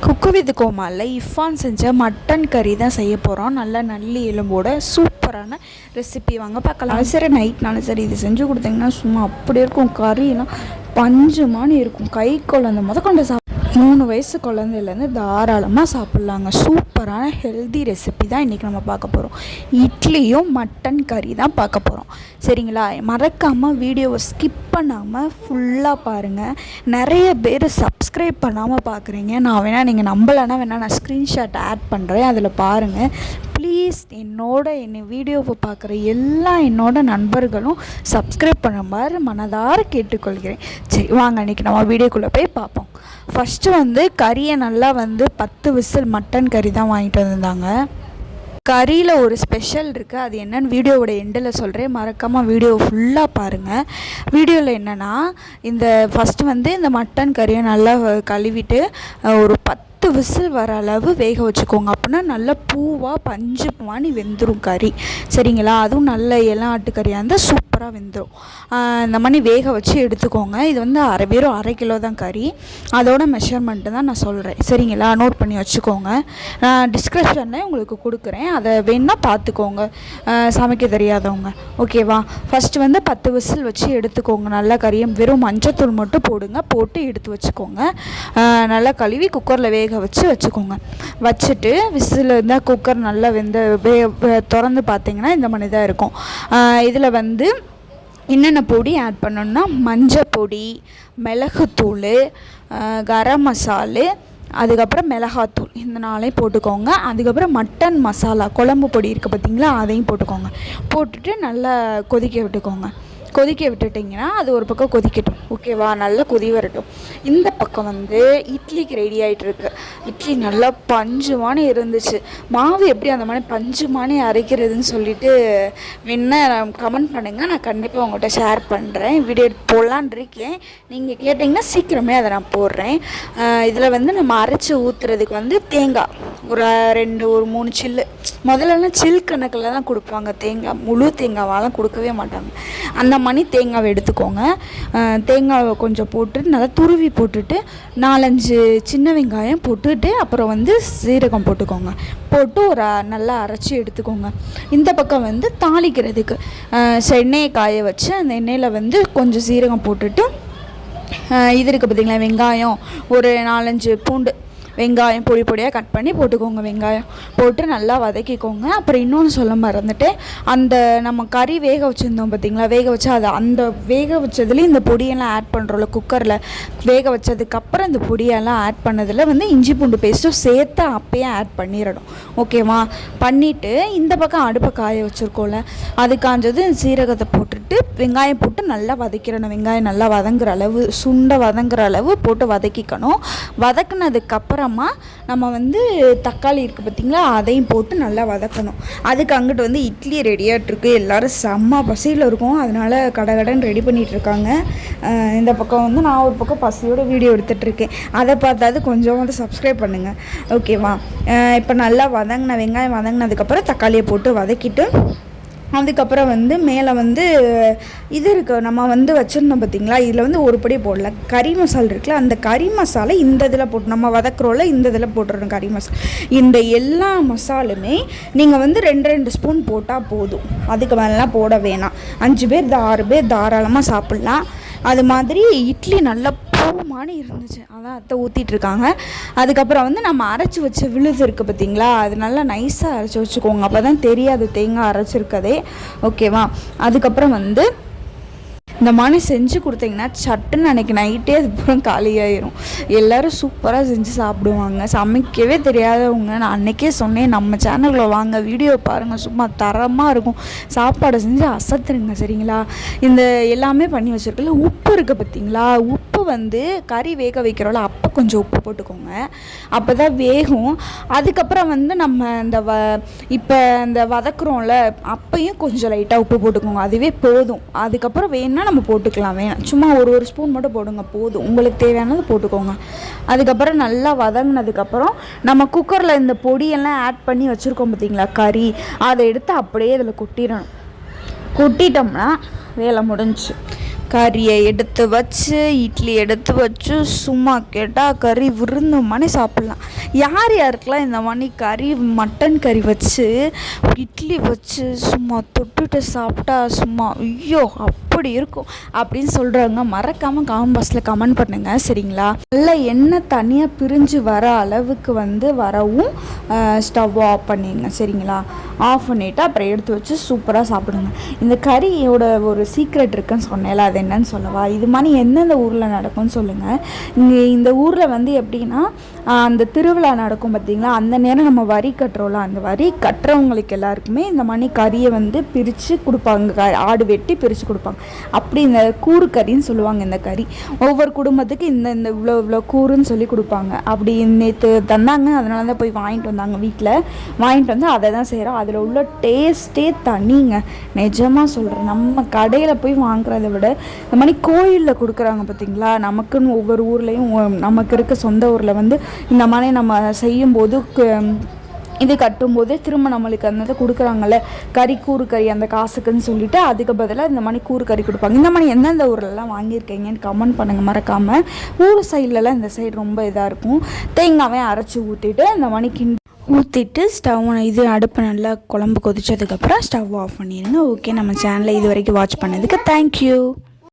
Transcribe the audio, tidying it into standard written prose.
Cook with கோமாளில் இஃபான் செஞ்ச mutton கறி தான் செய்ய போகிறோம். நல்லா நல்லி எலும்போட சூப்பரான ரெசிபி வாங்க பார்க்கலாம். சரி நைட்னாலும் சரி இது செஞ்சு கொடுத்தீங்கன்னா சும்மா அப்படி இருக்கும். கறியெல்லாம் பஞ்சு மானி இருக்கும். கை குழந்தை கொண்டு 3 வயசு குழந்தையிலேருந்து தாராளமாக சாப்பிட்லாங்க. சூப்பரான ஹெல்தி ரெசிபி தான் இன்றைக்கி நம்ம பார்க்க போகிறோம். இட்லியும் மட்டன் கறி தான் பார்க்க போகிறோம். சரிங்களா? மறக்காமல் வீடியோவை ஸ்கிப் பண்ணாமல் ஃபுல்லாக பாருங்கள். நிறைய பேர் சப்ஸ்கிரைப் பண்ணாமல் பார்க்குறீங்க. நான் நீங்கள் நம்பலைன்னா நான் ஸ்க்ரீன்ஷாட் ஆட் பண்ணுறேன், அதில் பாருங்கள். ப்ளீஸ் என்னை வீடியோவை பார்க்குற என்னோட நண்பர்களும் சப்ஸ்கிரைப் பண்ண மாதிரி மனதார கேட்டுக்கொள்கிறேன். சரி வாங்க இன்றைக்கி நம்ம வீடியோக்குள்ளே போய் பார்ப்போம். ஃபஸ்ட்டு கறியை நல்லா 10 விசில் மட்டன் கறி தான் வாங்கிட்டு வந்திருந்தாங்க. கறியில் ஒரு ஸ்பெஷல் இருக்குது, அது என்னென்னு வீடியோவோட எண்டில் சொல்கிறேன். மறக்காமல் வீடியோ ஃபுல்லாக பாருங்கள். வீடியோவில் என்னென்னா ஃபஸ்ட்டு இந்த மட்டன் கறியை நல்லா கழுவிட்டு ஒரு 10 விசில் வர அளவு வேக வச்சுக்கோங்க. அப்படின்னா நல்லா பூவாக பஞ்சு மானி வெந்துடும் கறி. சரிங்களா? அதுவும் நல்ல இளம் ஆட்டுக்கறியாக இருந்தால் சூப்பராக வெந்துடும். இந்த மாதிரி வேக வச்சு எடுத்துக்கோங்க. இது வெறும் 1/2 கிலோ தான் கறி. அதோட மெஷர்மெண்ட்டு தான் நான் சொல்கிறேன். சரிங்களா? நோட் பண்ணி வச்சுக்கோங்க. நான் டிஸ்கிரிப்ஷனில் உங்களுக்கு கொடுக்குறேன், அதை வேணால் பார்த்துக்கோங்க சமைக்க தெரியாதவங்க. ஓகேவா? ஃபஸ்ட்டு 10 விசில் வச்சு எடுத்துக்கோங்க. நல்லா கறியை வெறும் மஞ்சத்தூள் மட்டும் போட்டு எடுத்து வச்சுக்கோங்க. நல்லா கழுவி குக்கரில் வேக வச்சுக்கோங்க. வச்சுட்டு விசில் இருந்தால் குக்கர் நல்லா திறந்து பார்த்தீங்கன்னா இந்த மாதிரி தான் இருக்கும். இதில் என்னென்ன பொடி ஆட் பண்ணணும்னா மஞ்சள் பொடி, மிளகுத்தூள், கரம் மசாலா, அதுக்கப்புறம் மிளகாத்தூள், இந்த 4ஐயும் போட்டுக்கோங்க. அதுக்கப்புறம் மட்டன் மசாலா குழம்பு பொடி இருக்குது பார்த்தீங்களா, அதையும் போட்டுக்கோங்க. போட்டுட்டு நல்லா கொதிக்க விட்டுட்டிங்கன்னா அது ஒரு பக்கம் கொதிக்கட்டும். ஓகேவா? நல்லா கொதி வரட்டும். இந்த பக்கம் இட்லிக்கு ரெடி ஆகிட்டுருக்கு. இட்லி நல்லா பஞ்சுமானி இருந்துச்சு. மாவு எப்படி அந்த மாதிரி பஞ்சுமானி அரைக்கிறதுன்னு சொல்லிட்டு கமெண்ட் பண்ணுங்கள். நான் கண்டிப்பாக உங்கள்கிட்ட ஷேர் பண்ணுறேன். வீடியோ போடலான் இருக்கேன். நீங்கள் கேட்டிங்கன்னா சீக்கிரமே அதை நான் போடுறேன். இதில் நம்ம அரைச்சி ஊற்றுறதுக்கு தேங்காய் ஒரு 3 சில்லு. முதல்லலாம் சில் கணக்கில் தான் கொடுப்பாங்க. தேங்காய் முழு தேங்காவெலாம் கொடுக்கவே மாட்டாங்க. அந்த மணி தேங்காவை எடுத்துக்கோங்க. தேங்காவை கொஞ்சம் போட்டு நல்லா துருவி போட்டுட்டு 4-5 சின்ன வெங்காயம் போட்டுட்டு அப்புறம் சீரகம் போட்டுக்கோங்க. போட்டு நல்லா அரைச்சி எடுத்துக்கோங்க. இந்த பக்கம் தாளிக்கிறதுக்கு எண்ணெயை காய வச்சு அந்த எண்ணெயில் கொஞ்சம் சீரகம் போட்டுட்டு இது இருக்குது பார்த்திங்களா, வெங்காயம் ஒரு 4-5 பூண்டு வெங்காயம் பொடியாக கட் பண்ணி போட்டுக்கோங்க. வெங்காயம் போட்டு நல்லா வதக்கிக்கோங்க. அப்புறம் இன்னொன்று சொல்ல மறந்துட்டு, நம்ம கறி வேக வச்சுருந்தோம் பார்த்திங்களா, வேக வச்சு வேக வச்சதுலேயும் இந்த பொடியெல்லாம் ஆட் பண்ணுறோம்ல. குக்கரில் வேக வச்சதுக்கப்புறம் இந்த பொடியெல்லாம் ஆட் பண்ணதில் இஞ்சி பூண்டு பேஸ்ட்டும் சேர்த்து அப்பயே ஆட் பண்ணிடணும். ஓகேவா? பண்ணிவிட்டு இந்த பக்கம் அடுப்பை காய வச்சுருக்கோம்ல, அது காஞ்சது சீரகத்தை போட்டுட்டு வெங்காயம் போட்டு நல்லா வதக்கிடணும். வெங்காயம் நல்லா வதங்குற அளவு வதங்குற அளவு போட்டு வதக்கிக்கணும். வதக்குனதுக்கப்புறம் நம்ம தக்காளி இருக்குது பார்த்திங்களா, அதையும் போட்டு நல்லா வதக்கணும். அதுக்கு அங்கிட்டு இட்லி ரெடியாகிட்ருக்கு. எல்லோரும் செம்ம பசியில் இருக்கும், அதனால் கடகடன்னு ரெடி பண்ணிகிட்ருக்காங்க. இந்த பக்கம் நான் ஒரு பக்கம் பசியோட வீடியோ எடுத்துகிட்ருக்கேன். அதை பார்த்தாது கொஞ்சம் சப்ஸ்கிரைப் பண்ணுங்கள். ஓகேவா? இப்போ நல்லா வெங்காயம் வதங்கினதுக்கப்புறம் தக்காளியை போட்டு வதக்கிட்டு அதுக்கப்புறம் மேலே இது இருக்குது நம்ம வச்சுருந்தோம் பார்த்திங்களா, இதில் ஒரு படி போடல. கறி மசாலா இருக்குல்ல, அந்த கறி மசாலா இந்த இதில் போட்டு நம்ம வதக்குறோம்ல, இந்த இதில் போட்டுறோம் கறி மசாலா. இந்த எல்லா மசாலுமே நீங்கள் 2 ஸ்பூன் போட்டால் போதும். அதுக்கு மேலாம் போட வேணாம். 5 பேர் 6 பேர் தாராளமாக சாப்பிட்லாம். அது மாதிரி இட்லி நல்லா பூமானி இருந்துச்சு, அதான் அத்தை ஊற்றிட்டுருக்காங்க. அதுக்கப்புறம் நம்ம அரைச்சி வச்ச விழுது இருக்குது பார்த்திங்களா, அது நல்லா நைஸாக அரைச்சி வச்சுக்கோங்க. அப்போ தான் தெரியாது தேங்காய் அரைச்சிருக்கதே. ஓகேவா? அதுக்கப்புறம் இந்த மாதிரி செஞ்சு கொடுத்தீங்கன்னா சட்டுன்னு அன்றைக்கி நைட்டே அதுக்கப்புறம் காலியாயிரும். எல்லோரும் சூப்பராக செஞ்சு சாப்பிடுவாங்க. சமைக்கவே தெரியாதவங்க நான் அன்றைக்கே சொன்னேன், நம்ம சேனலில் வாங்க வீடியோ பாருங்கள், சும்மா தரமாக இருக்கும். சாப்பாடை செஞ்சு அசத்துருங்க. சரிங்களா? இந்த எல்லாமே பண்ணி வச்சுருக்கல. உப்பு இருக்குது பார்த்திங்களா, உப்பு கறி வேக வைக்கிறோம்ல, அப்போ கொஞ்சம் உப்பு போட்டுக்கோங்க. அப்போ தான் வேகும். அதுக்கப்புறம் நம்ம இப்போ வதக்குறோம்ல, அப்பையும் கொஞ்சம் லைட்டாக உப்பு போட்டுக்கோங்க. அதுவே போதும். அதுக்கப்புறம் வேணும்னா நம்ம போட்டுக்கலாம். வேணாம் சும்மா ஒரு ஸ்பூன் மட்டும் போடுங்க, போதும். உங்களுக்கு தேவையானது போட்டுக்கோங்க. அதுக்கப்புறம் நல்லா வதங்கினதுக்கப்புறம் நம்ம குக்கரில் இந்த பொடியெல்லாம் ஆட் பண்ணி வச்சுருக்கோம் பார்த்திங்களா கறி, அதை எடுத்து அப்படியே இதில் கொட்டிடணும். கொட்டிட்டோம்னா வேலை முடிஞ்சிச்சு. கறியை எடுத்து வச்சு இட்லி எடுத்து வச்சு சும்மா கேட்டால் கறி விருந்து மணி சாப்பிட்லாம். யார் யாருக்கெல்லாம் இந்த மணி கறி மட்டன் கறி வச்சு இட்லி வச்சு சும்மா தொட்டுட்டு சாப்பிட்டா சும்மா ஐயோ அப்படி இருக்கும் அப்படின்னு சொல்கிறவங்க மறக்காமல் கமெண்ட் பாக்ஸில் கமெண்ட் பண்ணுங்கள் சரிங்களா. நல்லா எண்ணெய் தனியாக பிரிஞ்சு வர அளவுக்கு வரவும் ஸ்டவ் ஆஃப் பண்ணிடுங்க சரிங்களா. ஆஃப் பண்ணிவிட்டு அப்புறம் எடுத்து வச்சு சூப்பராக சாப்பிடுங்க. இந்த கறியோட ஒரு சீக்ரெட் இருக்குன்னு சொன்னேன்ல, அது என்னன்னு சொல்லவா? இது மாதிரி எந்தெந்த ஊரில் நடக்கும்னு சொல்லுங்கள். இங்கே இந்த ஊரில் எப்படின்னா அந்த திருவிழா நடக்கும் பார்த்திங்களா, அந்த நேரம் நம்ம வரி கட்டுறோம்ல, அந்த வரி கட்டுறவங்களுக்கு எல்லாருக்குமே இந்த மாதிரி கறியை பிரித்து கொடுப்பாங்க. ஆடு வெட்டி பிரித்து கொடுப்பாங்க. அப்படி இந்த கூறு கறின்னு சொல்லுவாங்க. இந்த கறி ஒவ்வொரு குடும்பத்துக்கு இந்த இவ்வளோ கூறுன்னு சொல்லி கொடுப்பாங்க. அப்படி நேற்று தந்தாங்க, அதனால தான் போய் வாங்கிட்டு வந்தாங்க. வீட்டில் வாங்கிட்டு வந்து அதை தான் செய்கிறோம். அதில் உள்ள டேஸ்ட்டே தனிங்க, நிஜமாக சொல்கிறேன். நம்ம கடையில் போய் வாங்குறத விட இந்த மாதிரி கோயிலில் கொடுக்குறாங்க பார்த்திங்களா, நமக்குன்னு ஒவ்வொரு ஊர்லேயும் நமக்கு இருக்க சொந்த ஊரில் இந்த மாதிரி நம்ம செய்யும்போது இது கட்டும்போது திரும்ப நம்மளுக்கு அந்த கொடுக்குறாங்கல்ல கூறு கறி அந்த காசுக்குன்னு சொல்லிட்டு அதுக்கு பதிலாக இந்த மாதிரி கூறு கறி கொடுப்பாங்க. இந்த மாதிரி எந்தெந்த ஊர்லலாம் வாங்கியிருக்கீங்கன்னு கமெண்ட் பண்ணுங்கள் மறக்காமல். ஊர் சைட்லலாம் இந்த சைடு ரொம்ப இதாக இருக்கும். தேங்காவே அரைச்சி ஊற்றிட்டு இந்த மாதிரி ஊற்றிட்டு ஸ்டவ் அடுப்பை நல்லா குழம்பு கொதிச்சதுக்கப்புறம் ஸ்டவ் ஆஃப் பண்ணிடுங்க. ஓகே, நம்ம சேனலை இது வரைக்கும் வாட்ச் பண்ணதுக்கு தேங்க்யூ.